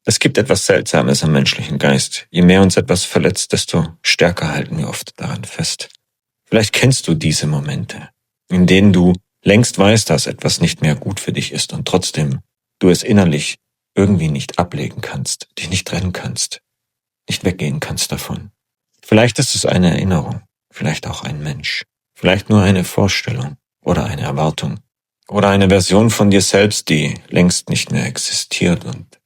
Es gibt etwas Seltsames am menschlichen Geist. Je mehr uns etwas verletzt, desto stärker halten wir oft daran fest. Vielleicht kennst du diese Momente, in denen du längst weißt, dass etwas nicht mehr gut für dich ist und trotzdem du es innerlich irgendwie nicht ablegen kannst, dich nicht trennen kannst, nicht weggehen kannst davon. Vielleicht ist es eine Erinnerung, vielleicht auch ein Mensch, vielleicht nur eine Vorstellung oder eine Erwartung oder eine Version von dir selbst, die längst nicht mehr existiert und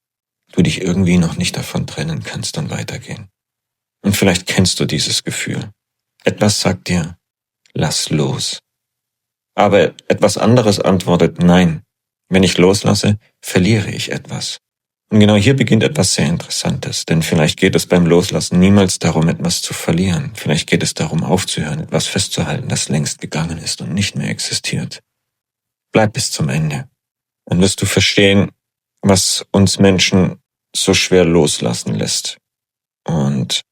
du dich irgendwie noch nicht davon trennen kannst und weitergehen. Und vielleicht kennst du dieses Gefühl. Etwas sagt dir, lass los. Aber etwas anderes antwortet, nein. Wenn ich loslasse, verliere ich etwas. Und genau hier beginnt etwas sehr Interessantes, denn vielleicht geht es beim Loslassen niemals darum, etwas zu verlieren. Vielleicht geht es darum, aufzuhören, etwas festzuhalten, das längst gegangen ist und nicht mehr existiert. Bleib bis zum Ende. Dann wirst du verstehen, was uns Menschen so schwer loslassen lässt. Und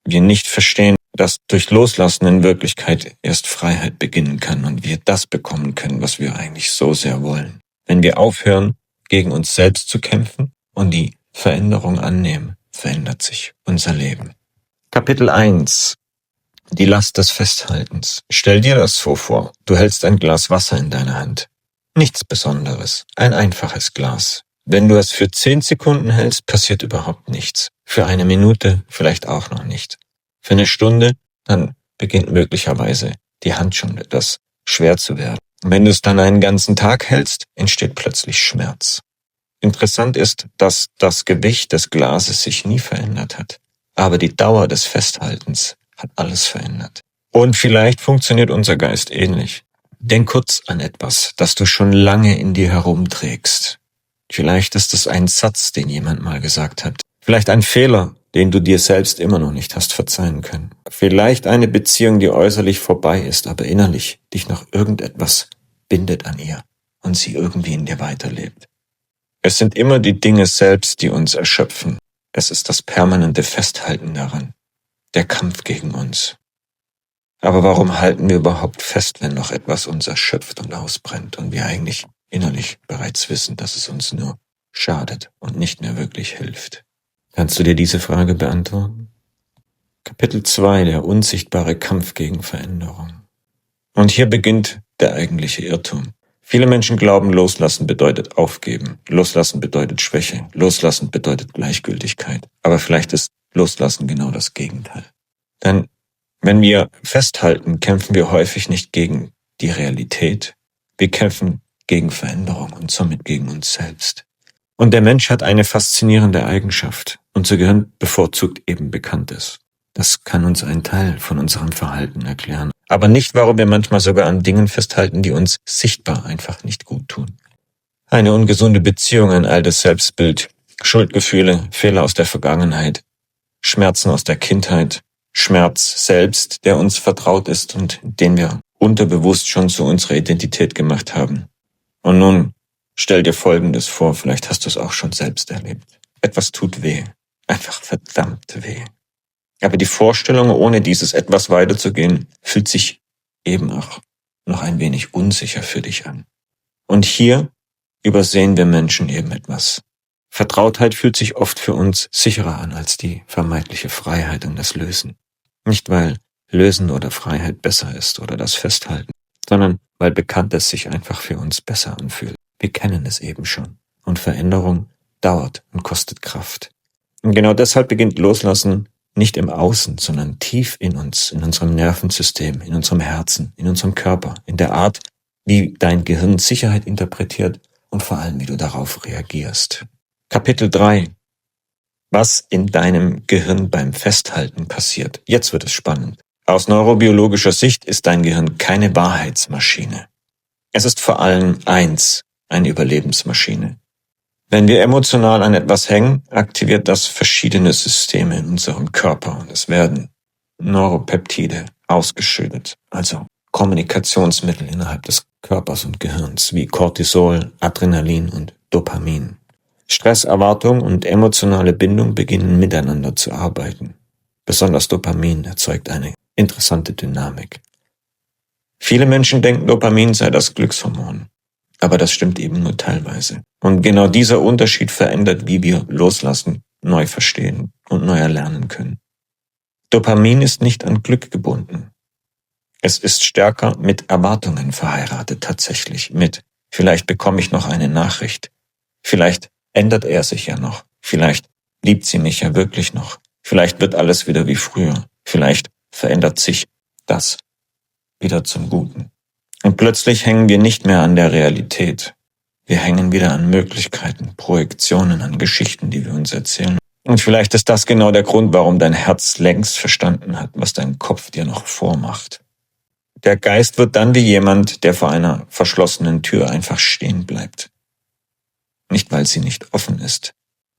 wir nicht verstehen, dass durch Loslassen in Wirklichkeit erst Freiheit beginnen kann und wir das bekommen können, was wir eigentlich so sehr wollen. Wenn wir aufhören, gegen uns selbst zu kämpfen und die Veränderung annehmen, verändert sich unser Leben. Kapitel 1. Die Last des Festhaltens. Stell dir das so vor, du hältst ein Glas Wasser in deiner Hand. Nichts Besonderes, ein einfaches Glas. Wenn du es für 10 Sekunden hältst, passiert überhaupt nichts. Für eine Minute vielleicht auch noch nicht. Für eine Stunde, dann beginnt möglicherweise die Hand schon etwas schwer zu werden. Und wenn du es dann einen ganzen Tag hältst, entsteht plötzlich Schmerz. Interessant ist, dass das Gewicht des Glases sich nie verändert hat. Aber die Dauer des Festhaltens hat alles verändert. Und vielleicht funktioniert unser Geist ähnlich. Denk kurz an etwas, das du schon lange in dir herumträgst. Vielleicht ist es ein Satz, den jemand mal gesagt hat. Vielleicht ein Fehler, den du dir selbst immer noch nicht hast verzeihen können. Vielleicht eine Beziehung, die äußerlich vorbei ist, aber innerlich dich noch irgendetwas bindet an ihr und sie irgendwie in dir weiterlebt. Es sind immer die Dinge selbst, die uns erschöpfen. Es ist das permanente Festhalten daran, der Kampf gegen uns. Aber warum halten wir überhaupt fest, wenn noch etwas uns erschöpft und ausbrennt und wir eigentlich innerlich bereits wissen, dass es uns nur schadet und nicht mehr wirklich hilft? Kannst du dir diese Frage beantworten? Kapitel 2, der unsichtbare Kampf gegen Veränderung. Und hier beginnt der eigentliche Irrtum. Viele Menschen glauben, loslassen bedeutet aufgeben. Loslassen bedeutet Schwäche. Loslassen bedeutet Gleichgültigkeit. Aber vielleicht ist loslassen genau das Gegenteil. Denn wenn wir festhalten, kämpfen wir häufig nicht gegen die Realität. Wir kämpfen gegen Veränderung und somit gegen uns selbst. Und der Mensch hat eine faszinierende Eigenschaft. Unser Gehirn bevorzugt eben Bekanntes. Das kann uns einen Teil von unserem Verhalten erklären. Aber nicht, warum wir manchmal sogar an Dingen festhalten, die uns sichtbar einfach nicht gut tun. Eine ungesunde Beziehung, ein altes Selbstbild, Schuldgefühle, Fehler aus der Vergangenheit, Schmerzen aus der Kindheit, Schmerz selbst, der uns vertraut ist und den wir unterbewusst schon zu unserer Identität gemacht haben. Und nun stell dir Folgendes vor, vielleicht hast du es auch schon selbst erlebt. Etwas tut weh, einfach verdammt weh. Aber die Vorstellung, ohne dieses etwas weiterzugehen, fühlt sich eben auch noch ein wenig unsicher für dich an. Und hier übersehen wir Menschen eben etwas. Vertrautheit fühlt sich oft für uns sicherer an als die vermeintliche Freiheit und das Lösen. Nicht, weil Lösen oder Freiheit besser ist oder das Festhalten, sondern weil Bekanntes sich einfach für uns besser anfühlt. Wir kennen es eben schon. Und Veränderung dauert und kostet Kraft. Und genau deshalb beginnt Loslassen nicht im Außen, sondern tief in uns, in unserem Nervensystem, in unserem Herzen, in unserem Körper, in der Art, wie dein Gehirn Sicherheit interpretiert und vor allem, wie du darauf reagierst. Kapitel 3. Was in deinem Gehirn beim Festhalten passiert. Jetzt wird es spannend. Aus neurobiologischer Sicht ist dein Gehirn keine Wahrheitsmaschine. Es ist vor allem eine Überlebensmaschine. Wenn wir emotional an etwas hängen, aktiviert das verschiedene Systeme in unserem Körper und es werden Neuropeptide ausgeschüttet, also Kommunikationsmittel innerhalb des Körpers und Gehirns wie Cortisol, Adrenalin und Dopamin. Stresserwartung und emotionale Bindung beginnen miteinander zu arbeiten. Besonders Dopamin erzeugt eine interessante Dynamik. Viele Menschen denken, Dopamin sei das Glückshormon. Aber das stimmt eben nur teilweise. Und genau dieser Unterschied verändert, wie wir Loslassen neu verstehen und neu erlernen können. Dopamin ist nicht an Glück gebunden. Es ist stärker mit Erwartungen verheiratet tatsächlich. Vielleicht bekomme ich noch eine Nachricht. Vielleicht ändert er sich ja noch. Vielleicht liebt sie mich ja wirklich noch. Vielleicht wird alles wieder wie früher. Vielleicht verändert sich das wieder zum Guten. Und plötzlich hängen wir nicht mehr an der Realität. Wir hängen wieder an Möglichkeiten, Projektionen, an Geschichten, die wir uns erzählen. Und vielleicht ist das genau der Grund, warum dein Herz längst verstanden hat, was dein Kopf dir noch vormacht. Der Geist wird dann wie jemand, der vor einer verschlossenen Tür einfach stehen bleibt. Nicht, weil sie nicht offen ist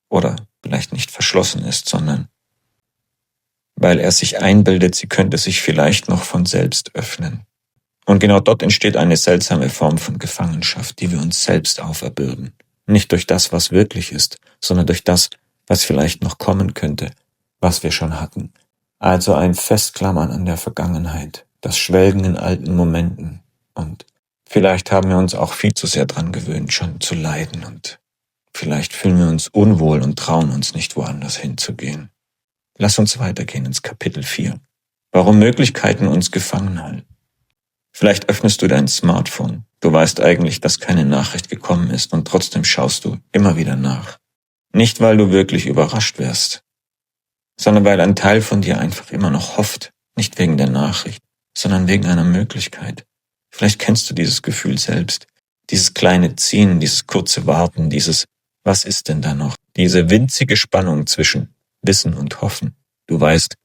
oder vielleicht nicht verschlossen ist, sondern weil er sich einbildet, sie könnte sich vielleicht noch von selbst öffnen. Und genau dort entsteht eine seltsame Form von Gefangenschaft, die wir uns selbst auferbürden. Nicht durch das, was wirklich ist, sondern durch das, was vielleicht noch kommen könnte, was wir schon hatten. Also ein Festklammern an der Vergangenheit, das Schwelgen in alten Momenten. Und vielleicht haben wir uns auch viel zu sehr dran gewöhnt, schon zu leiden. Und vielleicht fühlen wir uns unwohl und trauen uns nicht, woanders hinzugehen. Lass uns weitergehen ins Kapitel 4. Warum Möglichkeiten uns gefangen halten. Vielleicht öffnest du dein Smartphone. Du weißt eigentlich, dass keine Nachricht gekommen ist und trotzdem schaust du immer wieder nach. Nicht, weil du wirklich überrascht wärst, sondern weil ein Teil von dir einfach immer noch hofft. Nicht wegen der Nachricht, sondern wegen einer Möglichkeit. Vielleicht kennst du dieses Gefühl selbst. Dieses kleine Ziehen, dieses kurze Warten, dieses Was ist denn da noch? Diese winzige Spannung zwischen Wissen und Hoffen. Du weißt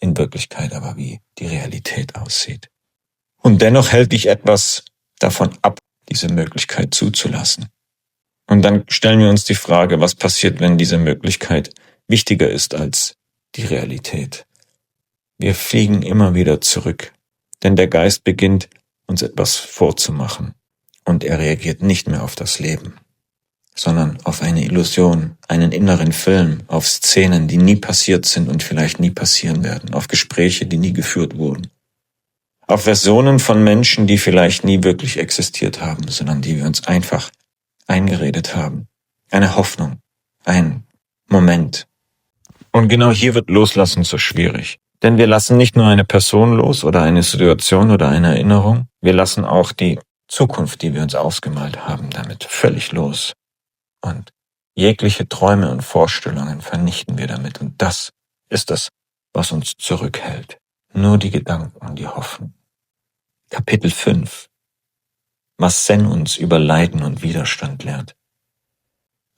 in Wirklichkeit aber, wie die Realität aussieht. Und dennoch hält dich etwas davon ab, diese Möglichkeit zuzulassen. Und dann stellen wir uns die Frage, was passiert, wenn diese Möglichkeit wichtiger ist als die Realität? Wir fliegen immer wieder zurück, denn der Geist beginnt, uns etwas vorzumachen. Und er reagiert nicht mehr auf das Leben, sondern auf eine Illusion, einen inneren Film, auf Szenen, die nie passiert sind und vielleicht nie passieren werden, auf Gespräche, die nie geführt wurden. Auf Versionen von Menschen, die vielleicht nie wirklich existiert haben, sondern die wir uns einfach eingeredet haben. Eine Hoffnung, ein Moment. Und genau hier wird Loslassen so schwierig. Denn wir lassen nicht nur eine Person los oder eine Situation oder eine Erinnerung, wir lassen auch die Zukunft, die wir uns ausgemalt haben, damit völlig los. Und jegliche Träume und Vorstellungen vernichten wir damit. Und das ist es, was uns zurückhält. Nur die Gedanken, die hoffen. Kapitel 5. Was Zen uns über Leiden und Widerstand lehrt.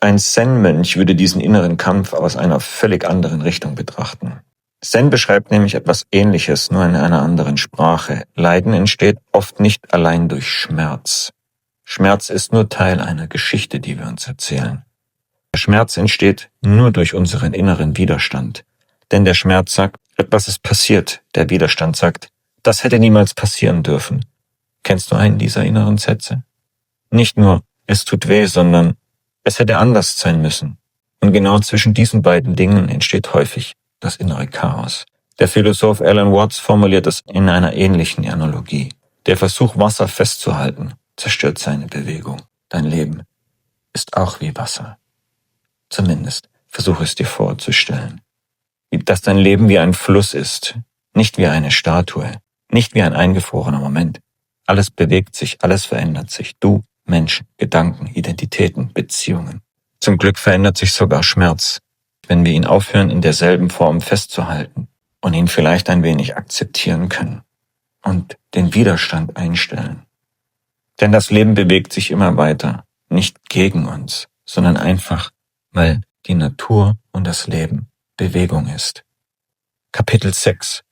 Ein Zen-Mönch würde diesen inneren Kampf aus einer völlig anderen Richtung betrachten. Zen beschreibt nämlich etwas Ähnliches, nur in einer anderen Sprache. Leiden entsteht oft nicht allein durch Schmerz. Schmerz ist nur Teil einer Geschichte, die wir uns erzählen. Der Schmerz entsteht nur durch unseren inneren Widerstand. Denn der Schmerz sagt, etwas ist passiert. Der Widerstand sagt, das hätte niemals passieren dürfen. Kennst du einen dieser inneren Sätze? Nicht nur, es tut weh, sondern es hätte anders sein müssen. Und genau zwischen diesen beiden Dingen entsteht häufig das innere Chaos. Der Philosoph Alan Watts formuliert es in einer ähnlichen Analogie. Der Versuch, Wasser festzuhalten, zerstört seine Bewegung. Dein Leben ist auch wie Wasser. Zumindest versuche es dir vorzustellen. Dass dein Leben wie ein Fluss ist, nicht wie eine Statue, nicht wie ein eingefrorener Moment. Alles bewegt sich, alles verändert sich. Du, Menschen, Gedanken, Identitäten, Beziehungen. Zum Glück verändert sich sogar Schmerz, wenn wir ihn aufhören, in derselben Form festzuhalten und ihn vielleicht ein wenig akzeptieren können und den Widerstand einstellen. Denn das Leben bewegt sich immer weiter, nicht gegen uns, sondern einfach, weil die Natur und das Leben Bewegung ist. Kapitel 6.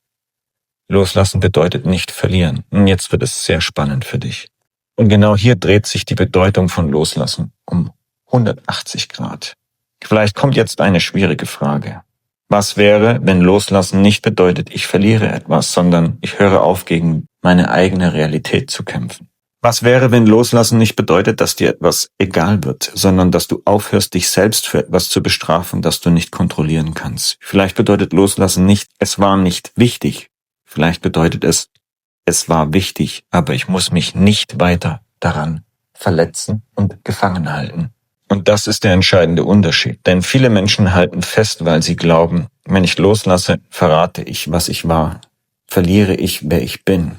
Loslassen bedeutet nicht verlieren. Und jetzt wird es sehr spannend für dich. Und genau hier dreht sich die Bedeutung von Loslassen um 180 Grad. Vielleicht kommt jetzt eine schwierige Frage. Was wäre, wenn Loslassen nicht bedeutet, ich verliere etwas, sondern ich höre auf, gegen meine eigene Realität zu kämpfen? Was wäre, wenn Loslassen nicht bedeutet, dass dir etwas egal wird, sondern dass du aufhörst, dich selbst für etwas zu bestrafen, das du nicht kontrollieren kannst? Vielleicht bedeutet Loslassen nicht, es war nicht wichtig. Vielleicht bedeutet es, es war wichtig, aber ich muss mich nicht weiter daran verletzen und gefangen halten. Und das ist der entscheidende Unterschied, denn viele Menschen halten fest, weil sie glauben, wenn ich loslasse, verrate ich, was ich war, verliere ich, wer ich bin.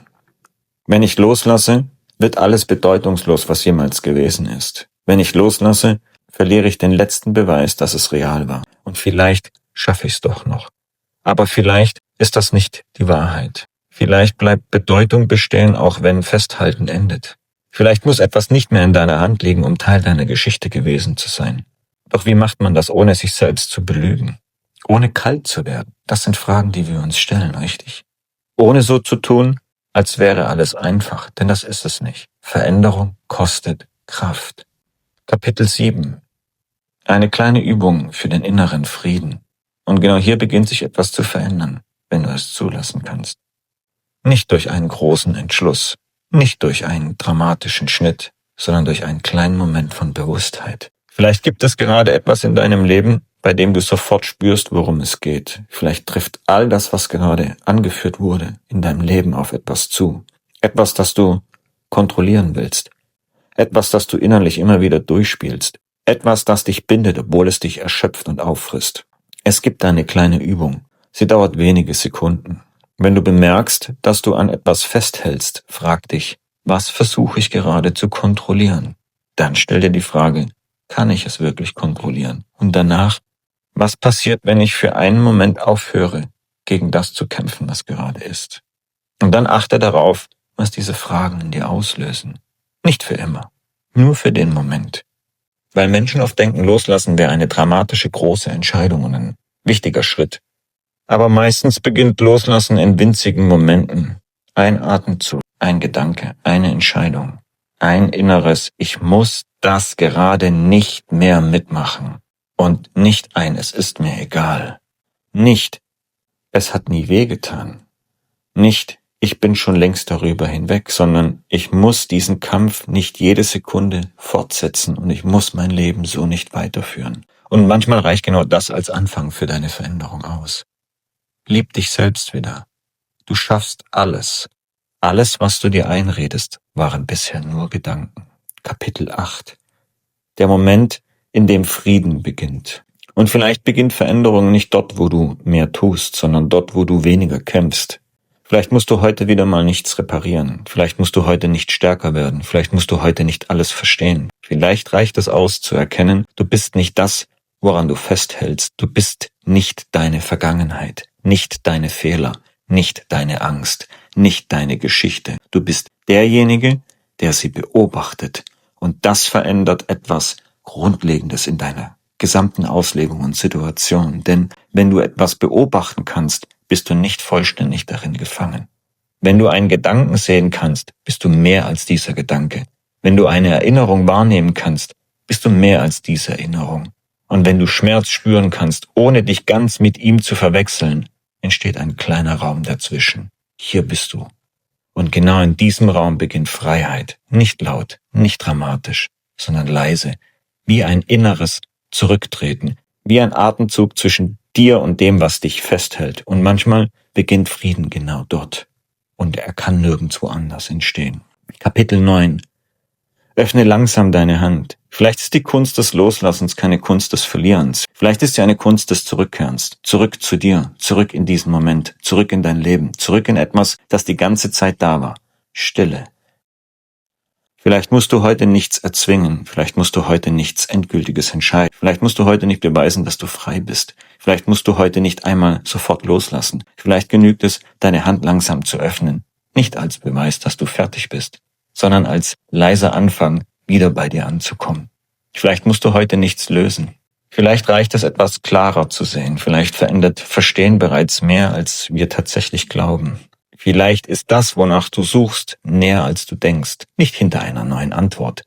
Wenn ich loslasse, wird alles bedeutungslos, was jemals gewesen ist. Wenn ich loslasse, verliere ich den letzten Beweis, dass es real war. Und vielleicht schaffe ich es doch noch. Aber vielleicht ist das nicht die Wahrheit. Vielleicht bleibt Bedeutung bestehen, auch wenn Festhalten endet. Vielleicht muss etwas nicht mehr in deiner Hand liegen, um Teil deiner Geschichte gewesen zu sein. Doch wie macht man das, ohne sich selbst zu belügen? Ohne kalt zu werden? Das sind Fragen, die wir uns stellen, richtig? Ohne so zu tun, als wäre alles einfach, denn das ist es nicht. Veränderung kostet Kraft. Kapitel 7. Eine kleine Übung für den inneren Frieden. Und genau hier beginnt sich etwas zu verändern, wenn du es zulassen kannst. Nicht durch einen großen Entschluss, nicht durch einen dramatischen Schnitt, sondern durch einen kleinen Moment von Bewusstheit. Vielleicht gibt es gerade etwas in deinem Leben, bei dem du sofort spürst, worum es geht. Vielleicht trifft all das, was gerade angeführt wurde, in deinem Leben auf etwas zu. Etwas, das du kontrollieren willst. Etwas, das du innerlich immer wieder durchspielst. Etwas, das dich bindet, obwohl es dich erschöpft und auffrisst. Es gibt eine kleine Übung. Sie dauert wenige Sekunden. Wenn du bemerkst, dass du an etwas festhältst, frag dich, was versuche ich gerade zu kontrollieren? Dann stell dir die Frage, kann ich es wirklich kontrollieren? Und danach, was passiert, wenn ich für einen Moment aufhöre, gegen das zu kämpfen, was gerade ist? Und dann achte darauf, was diese Fragen in dir auslösen. Nicht für immer, nur für den Moment. Weil Menschen oft denken, loslassen wäre eine dramatische große Entscheidung und ein wichtiger Schritt. Aber meistens beginnt Loslassen in winzigen Momenten. Ein Atemzug, ein Gedanke, eine Entscheidung. Ein inneres, ich muss das gerade nicht mehr mitmachen. Und nicht ein, es ist mir egal. Nicht, es hat nie wehgetan. Nicht, ich bin schon längst darüber hinweg, sondern ich muss diesen Kampf nicht jede Sekunde fortsetzen und ich muss mein Leben so nicht weiterführen. Und manchmal reicht genau das als Anfang für deine Veränderung aus. Lieb dich selbst wieder. Du schaffst alles. Alles, was du dir einredest, waren bisher nur Gedanken. Kapitel 8. Der Moment, in dem Frieden beginnt. Und vielleicht beginnt Veränderung nicht dort, wo du mehr tust, sondern dort, wo du weniger kämpfst. Vielleicht musst du heute wieder mal nichts reparieren. Vielleicht musst du heute nicht stärker werden. Vielleicht musst du heute nicht alles verstehen. Vielleicht reicht es aus, zu erkennen, du bist nicht das, woran du festhältst. Du bist nicht deine Vergangenheit, nicht deine Fehler, nicht deine Angst, nicht deine Geschichte. Du bist derjenige, der sie beobachtet. Und das verändert etwas Grundlegendes in deiner gesamten Auslegung und Situation. Denn wenn du etwas beobachten kannst, bist du nicht vollständig darin gefangen. Wenn du einen Gedanken sehen kannst, bist du mehr als dieser Gedanke. Wenn du eine Erinnerung wahrnehmen kannst, bist du mehr als diese Erinnerung. Und wenn du Schmerz spüren kannst, ohne dich ganz mit ihm zu verwechseln, entsteht ein kleiner Raum dazwischen. Hier bist du. Und genau in diesem Raum beginnt Freiheit. Nicht laut, nicht dramatisch, sondern leise. Wie ein inneres Zurücktreten. Wie ein Atemzug zwischen dir und dem, was dich festhält. Und manchmal beginnt Frieden genau dort. Und er kann nirgendwo anders entstehen. Kapitel 9. Öffne langsam deine Hand. Vielleicht ist die Kunst des Loslassens keine Kunst des Verlierens. Vielleicht ist sie eine Kunst des Zurückkehrens. Zurück zu dir, zurück in diesen Moment, zurück in dein Leben, zurück in etwas, das die ganze Zeit da war. Stille. Vielleicht musst du heute nichts erzwingen. Vielleicht musst du heute nichts Endgültiges entscheiden. Vielleicht musst du heute nicht beweisen, dass du frei bist. Vielleicht musst du heute nicht einmal sofort loslassen. Vielleicht genügt es, deine Hand langsam zu öffnen. Nicht als Beweis, dass du fertig bist, sondern als leiser Anfang, wieder bei dir anzukommen. Vielleicht musst du heute nichts lösen. Vielleicht reicht es, etwas klarer zu sehen. Vielleicht verändert Verstehen bereits mehr, als wir tatsächlich glauben. Vielleicht ist das, wonach du suchst, näher als du denkst. Nicht hinter einer neuen Antwort.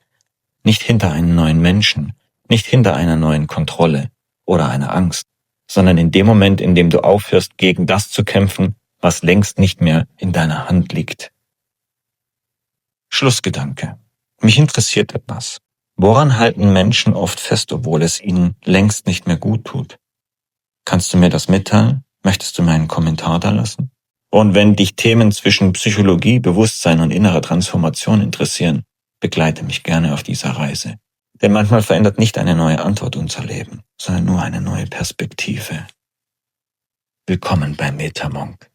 Nicht hinter einem neuen Menschen. Nicht hinter einer neuen Kontrolle oder einer Angst. Sondern in dem Moment, in dem du aufhörst, gegen das zu kämpfen, was längst nicht mehr in deiner Hand liegt. Schlussgedanke. Mich interessiert etwas. Woran halten Menschen oft fest, obwohl es ihnen längst nicht mehr gut tut? Kannst du mir das mitteilen? Möchtest du mir einen Kommentar da lassen? Und wenn dich Themen zwischen Psychologie, Bewusstsein und innerer Transformation interessieren, Begleite mich gerne auf dieser Reise. Denn manchmal verändert nicht eine neue Antwort unser Leben, sondern nur eine neue Perspektive. Willkommen beim Metamonk.